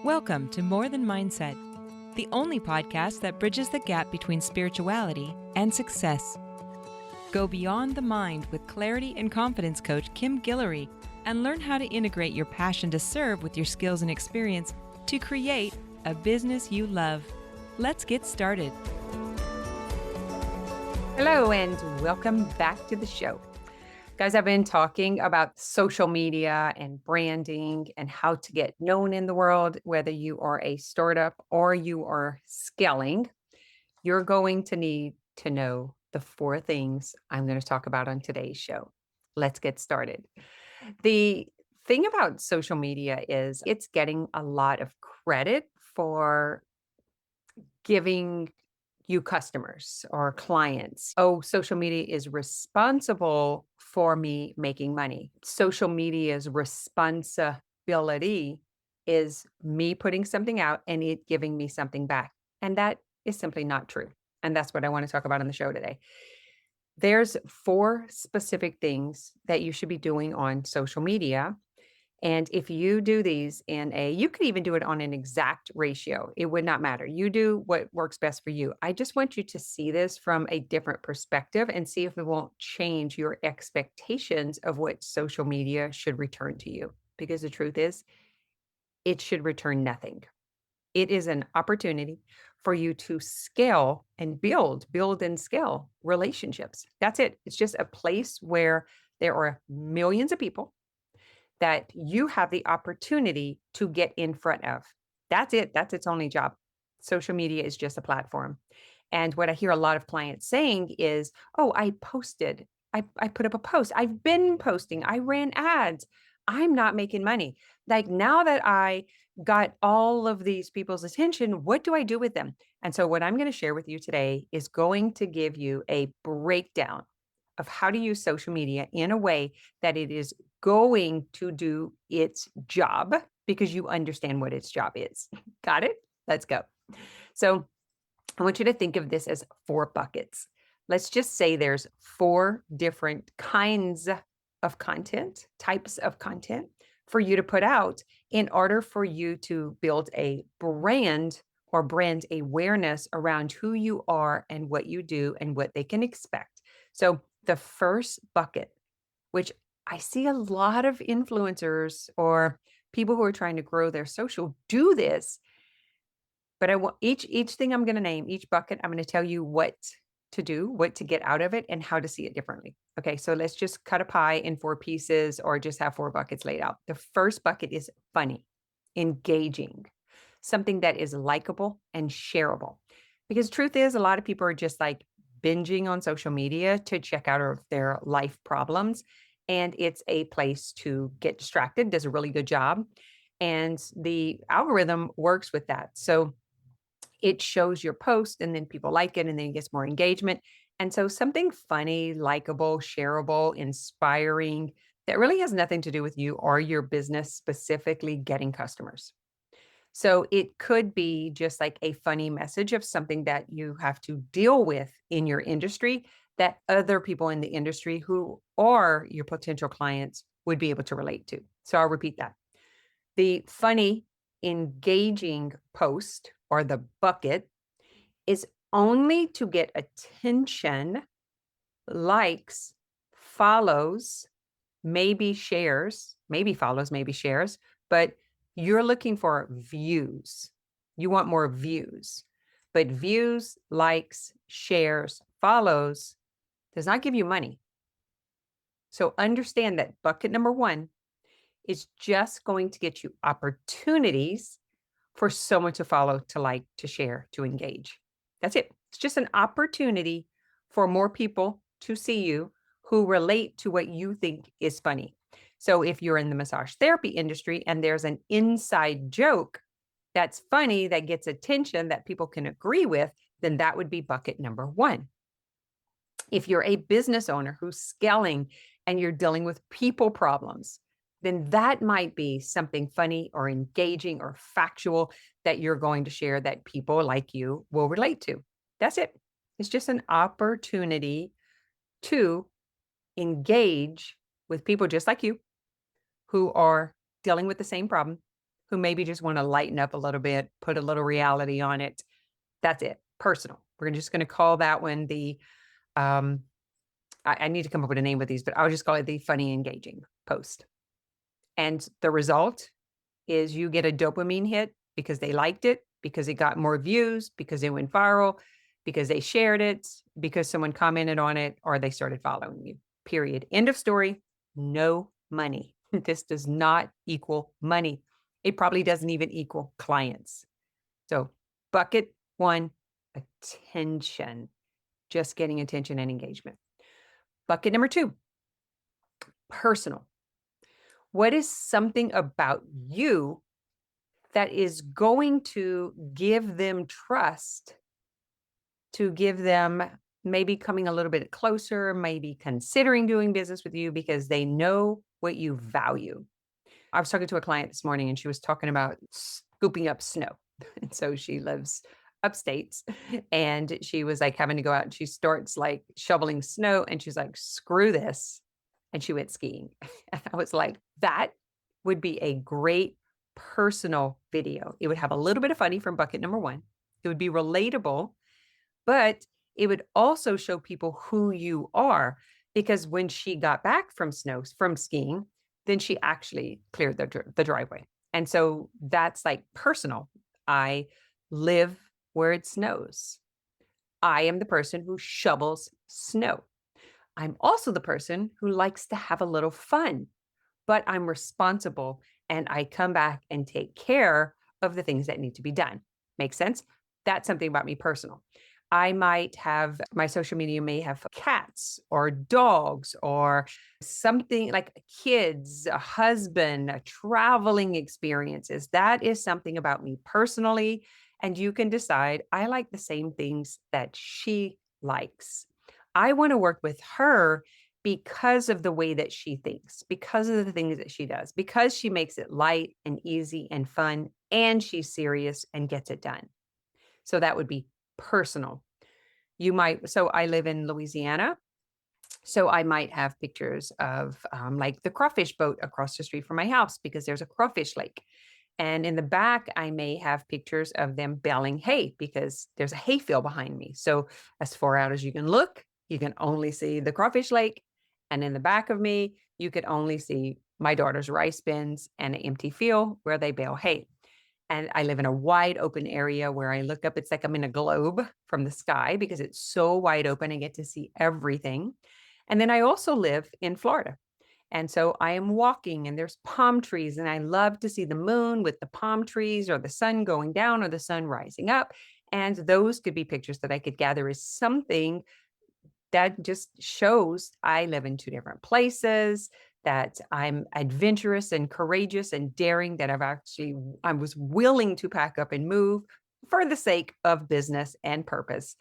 Welcome to More Than Mindset, the only podcast that bridges the gap between spirituality and success. Go beyond the mind with clarity and confidence coach Kim Guillory and learn how to integrate your passion to serve with your skills and experience to create a business you love. Let's get started. Hello, and welcome back to the show. Guys, I've been talking about social media and branding and how to get known in the world, whether you are a startup or you are scaling. You're going to need to know the 4 things I'm going to talk about on today's show. Let's get started. The thing about social media is it's getting a lot of credit for giving you customers or clients. Oh, social media is responsible for me making money. Social media's responsibility is me putting something out and it giving me something back. And that is simply not true. And that's what I want to talk about on the show today. There's 4 specific things that you should be doing on social media. And if you do these you could even do it on an exact ratio. It would not matter. You do what works best for you. I just want you to see this from a different perspective and see if it won't change your expectations of what social media should return to you. Because the truth is, it should return nothing. It is an opportunity for you to scale and build and scale relationships. That's it. It's just a place where there are millions of people that you have the opportunity to get in front of. That's it. That's its only job. Social media is just a platform. And what I hear a lot of clients saying is, oh, I posted, I put up a post. I've been posting. I ran ads. I'm not making money. Like now that I got all of these people's attention, what do I do with them? And so what I'm going to share with you today is going to give you a breakdown of how to use social media in a way that it is going to do its job because you understand what its job is. Got it? Let's go. So I want you to think of this as 4 buckets. Let's just say there's 4 different kinds of content, types of content for you to put out in order for you to build a brand or brand awareness around who you are and what you do and what they can expect. So the first bucket, which I see a lot of influencers or people who are trying to grow their social do this, but I want each thing I'm going to name, each bucket, I'm going to tell you what to do, what to get out of it, and how to see it differently. Okay, so let's just cut a pie in 4 pieces or just have 4 buckets laid out. The first bucket is funny, engaging, something that is likable and shareable. Because truth is, a lot of people are just like binging on social media to check out of their life problems. And it's a place to get distracted, does a really good job. And the algorithm works with that. So it shows your post and then people like it and then it gets more engagement. And so something funny, likable, shareable, inspiring that really has nothing to do with you or your business specifically getting customers. So it could be just like a funny message of something that you have to deal with in your industry that other people in the industry who are your potential clients would be able to relate to. So I'll repeat that. The funny, engaging post or the bucket is only to get attention, likes, follows, maybe shares, maybe follows, maybe shares, but you're looking for views. You want more views, but views, likes, shares, follows does not give you money. So understand that bucket number 1 is just going to get you opportunities for someone to follow, to like, to share, to engage. That's it. It's just an opportunity for more people to see you who relate to what you think is funny. So if you're in the massage therapy industry and there's an inside joke that's funny, that gets attention, that people can agree with, then that would be bucket number 1. If you're a business owner who's scaling and you're dealing with people problems, then that might be something funny or engaging or factual that you're going to share that people like you will relate to. That's it. It's just an opportunity to engage with people just like you who are dealing with the same problem who maybe just want to lighten up a little bit, put a little reality on it. That's it. Personal. We're just going to call that one the, I need to come up with a name with these, but I'll just call it the funny, engaging post. And the result is you get a dopamine hit because they liked it, because it got more views, because it went viral, because they shared it, because someone commented on it, or they started following you. Period. End of story. No money. This does not equal money. It probably doesn't even equal clients. So, bucket one, attention, just getting attention and engagement. Bucket number two, personal. What is something about you that is going to give them trust, to give them maybe coming a little bit closer, maybe considering doing business with you because they know what you value? I was talking to a client this morning and she was talking about scooping up snow. And so she lives upstate and she was like having to go out and she starts like shoveling snow and she's like, screw this. And she went skiing. And I was like, that would be a great personal video. It would have a little bit of funny from bucket number one. It would be relatable, but it would also show people who you are, because when she got back from skiing, then she actually cleared the driveway. And so that's like personal. I live where it snows. I am the person who shovels snow. I'm also the person who likes to have a little fun, but I'm responsible and I come back and take care of the things that need to be done. Make sense? That's something about me personal. I might have my social media may have cats or dogs or something like kids, a husband, traveling experiences. That is something about me personally. And you can decide I like the same things that she likes. I want to work with her because of the way that she thinks, because of the things that she does, because she makes it light and easy and fun, and she's serious and gets it done. So that would be personal. So I live in Louisiana. So I might have pictures of like the crawfish boat across the street from my house because there's a crawfish lake. And in the back, I may have pictures of them baling hay because there's a hay field behind me. So as far out as you can look, you can only see the crawfish lake. And in the back of me, you could only see my daughter's rice bins and an empty field where they bale hay. And I live in a wide open area where I look up, it's like I'm in a globe from the sky because it's so wide open. I get to see everything. And then I also live in Florida. And so I am walking and there's palm trees and I love to see the moon with the palm trees or the sun going down or the sun rising up. And those could be pictures that I could gather as something that just shows I live in two different places, that I'm adventurous and courageous and daring, that I was willing to pack up and move for the sake of business and purpose.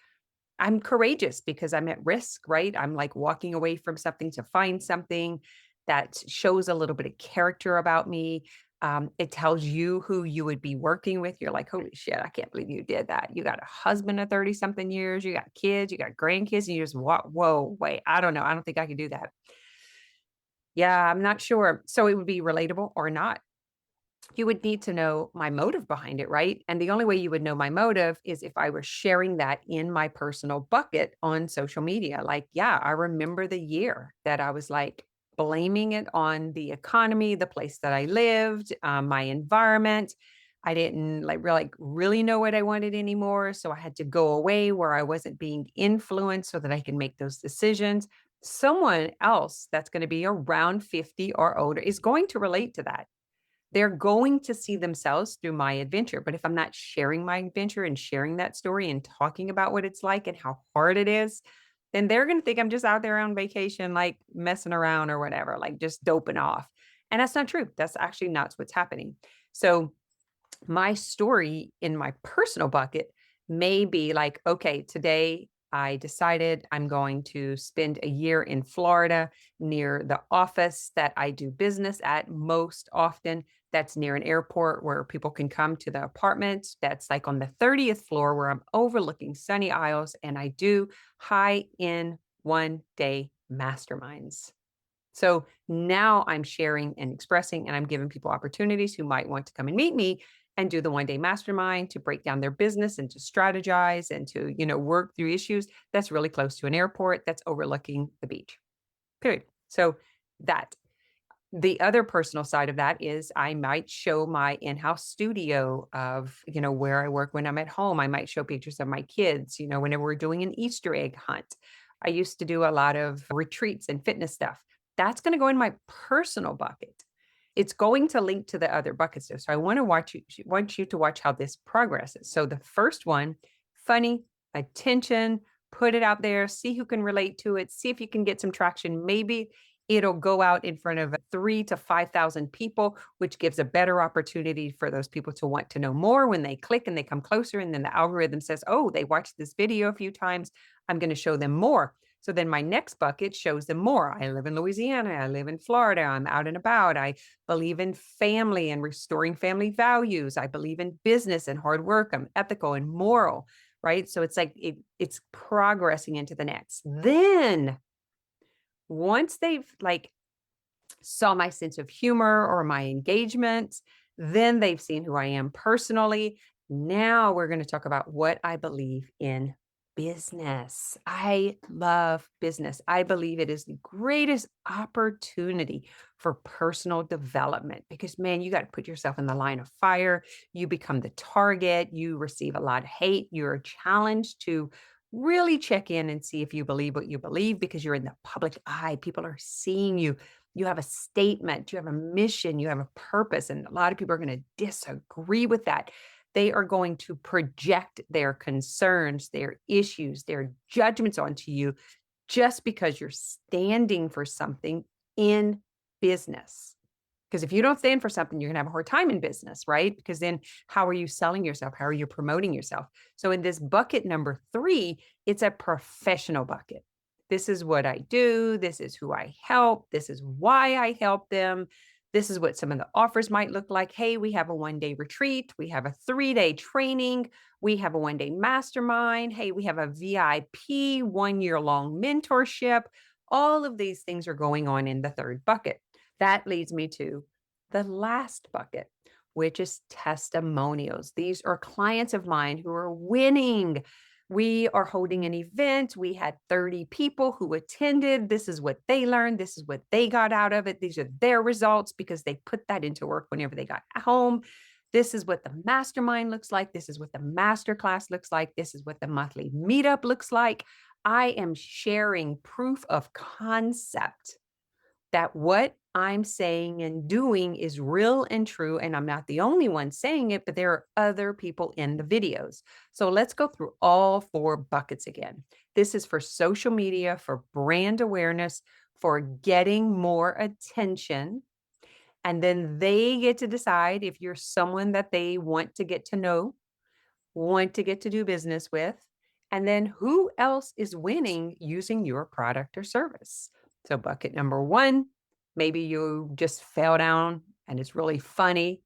I'm courageous because I'm at risk, right? I'm like walking away from something to find something that shows a little bit of character about me. It tells you who you would be working with. You're like, holy shit, I can't believe you did that. You got a husband of 30 something years, you got kids, you got grandkids, and you just walk, whoa, wait, I don't know. I don't think I could do that. Yeah, I'm not sure. So it would be relatable or not. You would need to know my motive behind it, right? And the only way you would know my motive is if I were sharing that in my personal bucket on social media. Like, yeah, I remember the year that I was like blaming it on the economy, the place that I lived, my environment. I didn't really know what I wanted anymore. So I had to go away where I wasn't being influenced so that I can make those decisions. Someone else that's going to be around 50 or older is going to relate to that. They're going to see themselves through my adventure. But if I'm not sharing my adventure and sharing that story and talking about what it's like and how hard it is, then they're going to think I'm just out there on vacation, like messing around or whatever, like just doping off. And that's not true. That's actually not what's happening. So my story in my personal bucket may be like, okay, today I decided I'm going to spend a year in Florida near the office that I do business at most often. That's near an airport where people can come to the apartment. That's like on the 30th floor where I'm overlooking sunny isles and I do high-end one-day masterminds. So now I'm sharing and expressing, and I'm giving people opportunities who might want to come and meet me and do the 1-day mastermind to break down their business and to strategize and to, work through issues that's really close to an airport that's overlooking the beach. Period. So that the other personal side of that is I might show my in-house studio of, where I work when I'm at home. I might show pictures of my kids, whenever we're doing an Easter egg hunt. I used to do a lot of retreats and fitness stuff. That's going to go in my personal bucket. It's going to link to the other buckets though. So I want you to watch how this progresses. So the first one, funny, attention, put it out there, see who can relate to it, see if you can get some traction. Maybe it'll go out in front of 3 to 5,000 people, which gives a better opportunity for those people to want to know more when they click and they come closer. And then the algorithm says, oh, they watched this video a few times. I'm going to show them more. So then my next bucket shows them more. I live in Louisiana. I live in Florida. I'm out and about. I believe in family and restoring family values. I believe in business and hard work. I'm ethical and moral, right? So it's like it's progressing into the next. Then once they've saw my sense of humor or my engagement, then they've seen who I am personally. Now we're going to talk about what I believe in business. I love business. I believe it is the greatest opportunity for personal development because, man, you got to put yourself in the line of fire. You become the target. You receive a lot of hate. You're challenged to really check in and see if you believe what you believe because you're in the public eye. People are seeing you. You have a statement, you have a mission, you have a purpose, and a lot of people are going to disagree with that. They are going to project their concerns, their issues, their judgments onto you just because you're standing for something in business. Because if you don't stand for something, you're going to have a hard time in business, right? Because then how are you selling yourself? How are you promoting yourself? So in this bucket number 3, it's a professional bucket. This is what I do. This is who I help. This is why I help them. This is what some of the offers might look like. Hey, we have a 1-day retreat. We have a 3-day training. We have a 1-day mastermind. Hey, we have a VIP 1-year-long mentorship. All of these things are going on in the 3rd bucket. That leads me to the last bucket, which is testimonials. These are clients of mine who are winning. We are holding an event. We had 30 people who attended. This is what they learned. This is what they got out of it. These are their results because they put that into work whenever they got home. This is what the mastermind looks like. This is what the masterclass looks like. This is what the monthly meetup looks like. I am sharing proof of concept that what I'm saying and doing is real and true. And I'm not the only one saying it, but there are other people in the videos. So let's go through all 4 buckets again. This is for social media, for brand awareness, for getting more attention. And then they get to decide if you're someone that they want to get to know, want to get to do business with, and then who else is winning using your product or service. So bucket number 1, maybe you just fell down and it's really funny.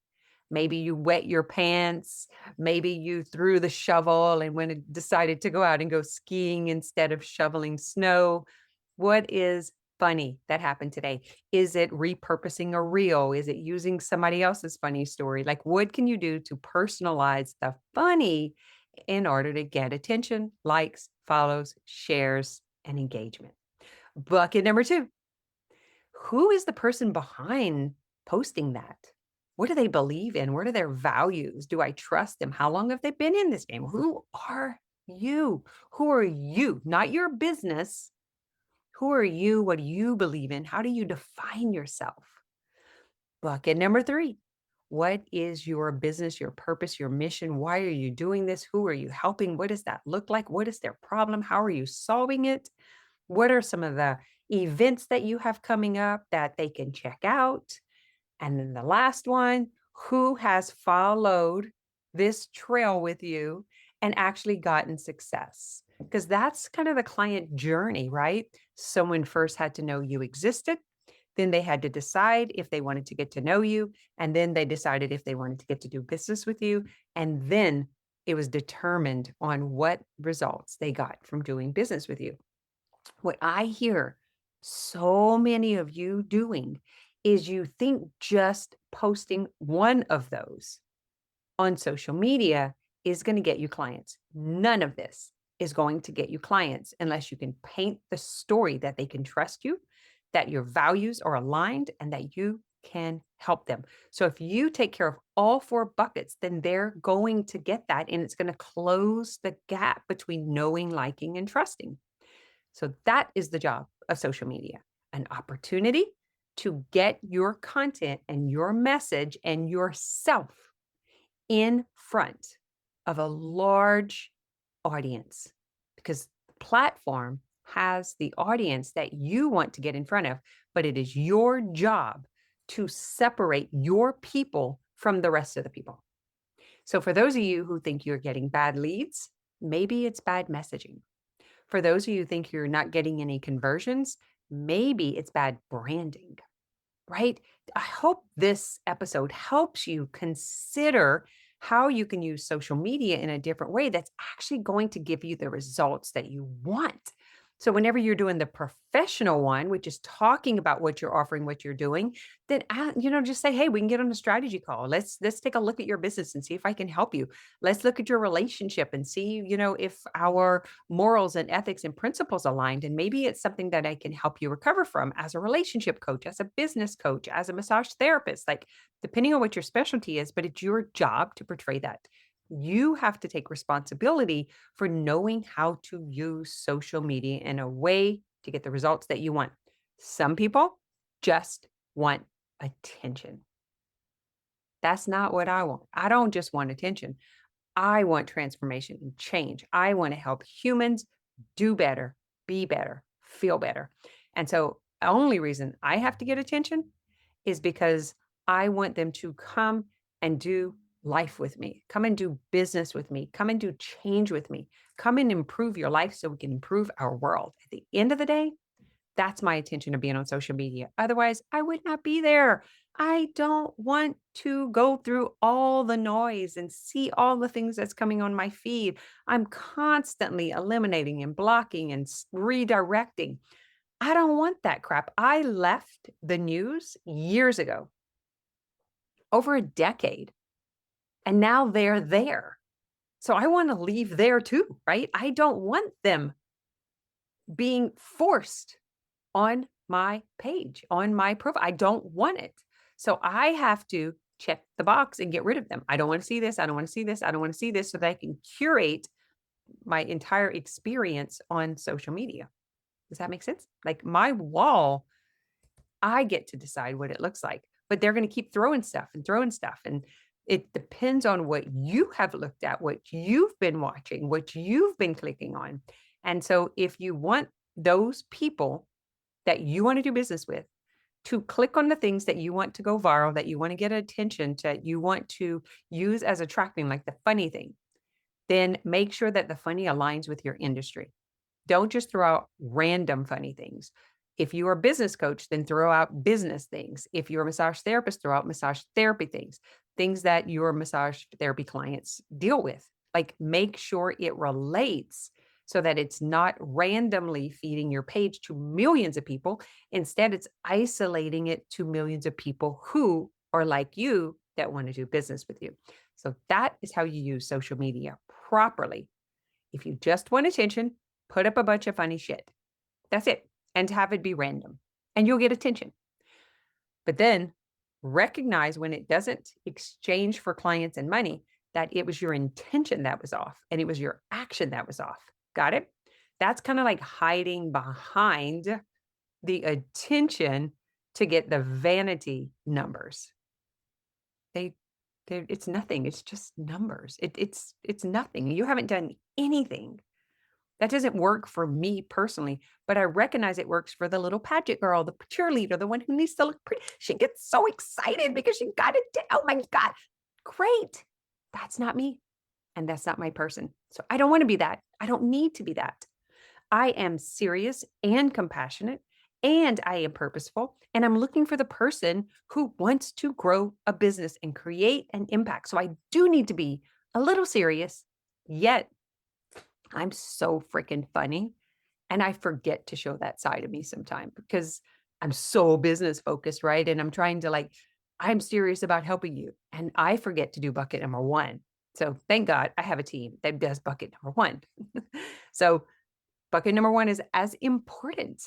Maybe you wet your pants. Maybe you threw the shovel and decided to go out and go skiing instead of shoveling snow. What is funny that happened today? Is it repurposing a reel? Is it using somebody else's funny story? Like, what can you do to personalize the funny in order to get attention, likes, follows, shares, and engagement? Bucket number 2, who is the person behind posting that? What do they believe in? What are their values? Do I trust them? How long have they been in this game? Who are you? Who are you? Not your business. Who are you? What do you believe in? How do you define yourself? Bucket number 3. What is your business, your purpose, your mission? Why are you doing this? Who are you helping? What does that look like? What is their problem? How are you solving it? What are some of the events that you have coming up that they can check out? And then the last one, who has followed this trail with you and actually gotten success? Because that's kind of the client journey, right? Someone first had to know you existed. Then they had to decide if they wanted to get to know you. And then they decided if they wanted to get to do business with you. And then it was determined on what results they got from doing business with you. What I hear so many of you doing is you think just posting one of those on social media is going to get you clients. None of this is going to get you clients unless you can paint the story that they can trust you, that your values are aligned, and that you can help them. So if you take care of all four buckets, then they're going to get that, and it's going to close the gap between knowing, liking, and trusting. So that is the job of social media, an opportunity to get your content and your message and yourself in front of a large audience, because the platform has the audience that you want to get in front of, but it is your job to separate your people from the rest of the people. So for those of you who think you're getting bad leads, maybe it's bad messaging. For those of you who think you're not getting any conversions, maybe it's bad branding, right? I hope this episode helps you consider how you can use social media in a different way that's actually going to give you the results that you want. So whenever you're doing the professional one, which is talking about what you're offering, what you're doing, then just say, hey, we can get on a strategy call. Let's take a look at your business and see if I can help you. Let's look at your relationship and see, if our morals and ethics and principles aligned. And maybe it's something that I can help you recover from as a relationship coach, as a business coach, as a massage therapist, like depending on what your specialty is, but it's your job to portray that. You have to take responsibility for knowing how to use social media in a way to get the results that you want. Some people just want attention. That's not what I want. I don't just want attention. I want transformation and change. I want to help humans do better, be better, feel better. And so the only reason I have to get attention is because I want them to come and do life with me, come and do business with me, come and do change with me, come and improve your life so we can improve our world. At the end of the day, that's my intention of being on social media. Otherwise, I would not be there. I don't want to go through all the noise and see all the things that's coming on my feed. I'm constantly eliminating and blocking and redirecting. I don't want that crap. I left the news years ago, over a decade, and now they're there. So I want to leave there too, right? I don't want them being forced on my page, on my profile. I don't want it. So I have to check the box and get rid of them. I don't want to see this. I don't want to see this. I don't want to see this, so that I can curate my entire experience on social media. Does that make sense? Like my wall, I get to decide what it looks like, but they're going to keep throwing stuff and throwing stuff. And it depends on what you have looked at, what you've been watching, what you've been clicking on. And so if you want those people that you want to do business with to click on the things that you want to go viral, that you want to get attention, that you want to use as attracting, like the funny thing, then make sure that the funny aligns with your industry. Don't just throw out random funny things. If you are a business coach, then throw out business things. If you're a massage therapist, throw out massage therapy things, things that your massage therapy clients deal with. Like make sure it relates so that it's not randomly feeding your page to millions of people. Instead, it's isolating it to millions of people who are like you that want to do business with you. So that is how you use social media properly. If you just want attention, put up a bunch of funny shit. That's it. And have it be random. And you'll get attention. But then recognize when it doesn't exchange for clients and money, that it was your intention that was off and it was your action that was off. Got it? That's kind of like hiding behind the attention to get the vanity numbers. It's nothing. It's just numbers. It's nothing. You haven't done anything. That doesn't work for me personally, but I recognize it works for the little pageant girl, the cheerleader, the one who needs to look pretty. She gets so excited because she got it. Oh my God. Great. That's not me. And that's not my person. So I don't want to be that. I don't need to be that. I am serious and compassionate, and I am purposeful, and I'm looking for the person who wants to grow a business and create an impact. So I do need to be a little serious, yet I'm so freaking funny And I forget to show that side of me sometimes because I'm so business focused, right? And I'm trying to I'm serious about helping you. And I forget to do bucket number one. So thank God I have a team that does bucket number one. So bucket number one is as important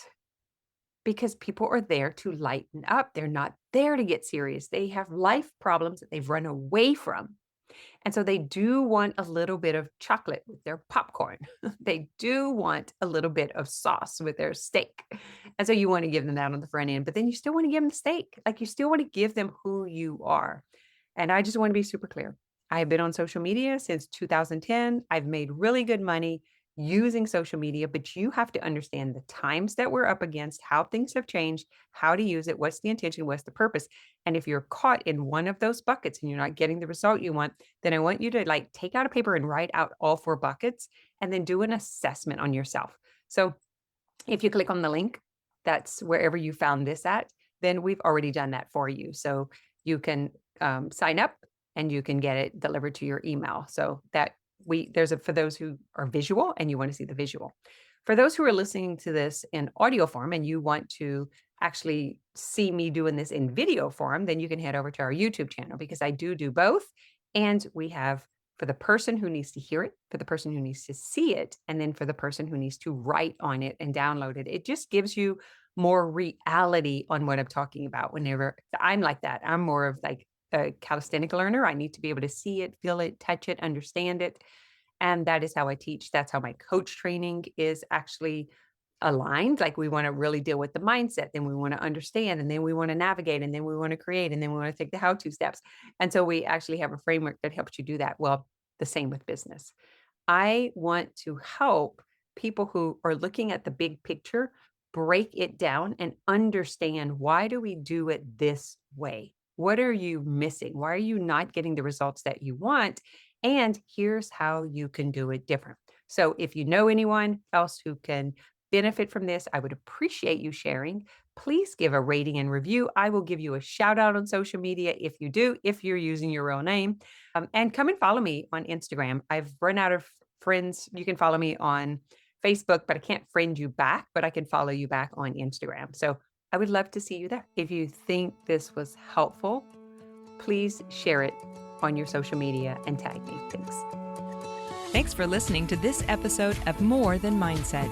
because people are there to lighten up. They're not there to get serious. They have life problems that they've run away from. And so they do want a little bit of chocolate with their popcorn. They do want a little bit of sauce with their steak. And so you want to give them that on the front end, but then you still want to give them the steak. Like you still want to give them who you are. And I just want to be super clear. I have been on social media since 2010. I've made really good money using social media, but you have to understand the times that we're up against, how things have changed, how to use it, what's the intention, what's the purpose. And if you're caught in one of those buckets and you're not getting the result you want, then I want you to take out a paper and write out all 4 buckets and then do an assessment on yourself. So if you click on the link, that's wherever you found this at, then we've already done that for you. So you can sign up and you can get it delivered to your email. So that for those who are visual and you want to see the visual. For those who are listening to this in audio form and you want to actually see me doing this in video form, then you can head over to our YouTube channel because I do both. And we have for the person who needs to hear it, for the person who needs to see it, and then for the person who needs to write on it and download it. It just gives you more reality on what I'm talking about. Whenever I'm like that, I'm more of like a calisthenic learner. I need to be able to see it, feel it, touch it, understand it. And that is how I teach. That's how my coach training is actually aligned. Like we want to really deal with the mindset, then we want to understand, and then we want to navigate, and then we want to create, and then we want to take the how-to steps. And so we actually have a framework that helps you do that. Well, the same with business. I want to help people who are looking at the big picture break it down and understand, why do we do it this way? What are you missing? Why are you not getting the results that you want? And here's how you can do it different. So if you know anyone else who can benefit from this, I would appreciate you sharing. Please give a rating and review. I will give you a shout out on social media if you do, if you're using your real name. And come and follow me on Instagram. I've run out of friends. You can follow me on Facebook, but I can't friend you back, but I can follow you back on Instagram. So I would love to see you there. If you think this was helpful, please share it on your social media and tag me. Thanks. Thanks for listening to this episode of More Than Mindset.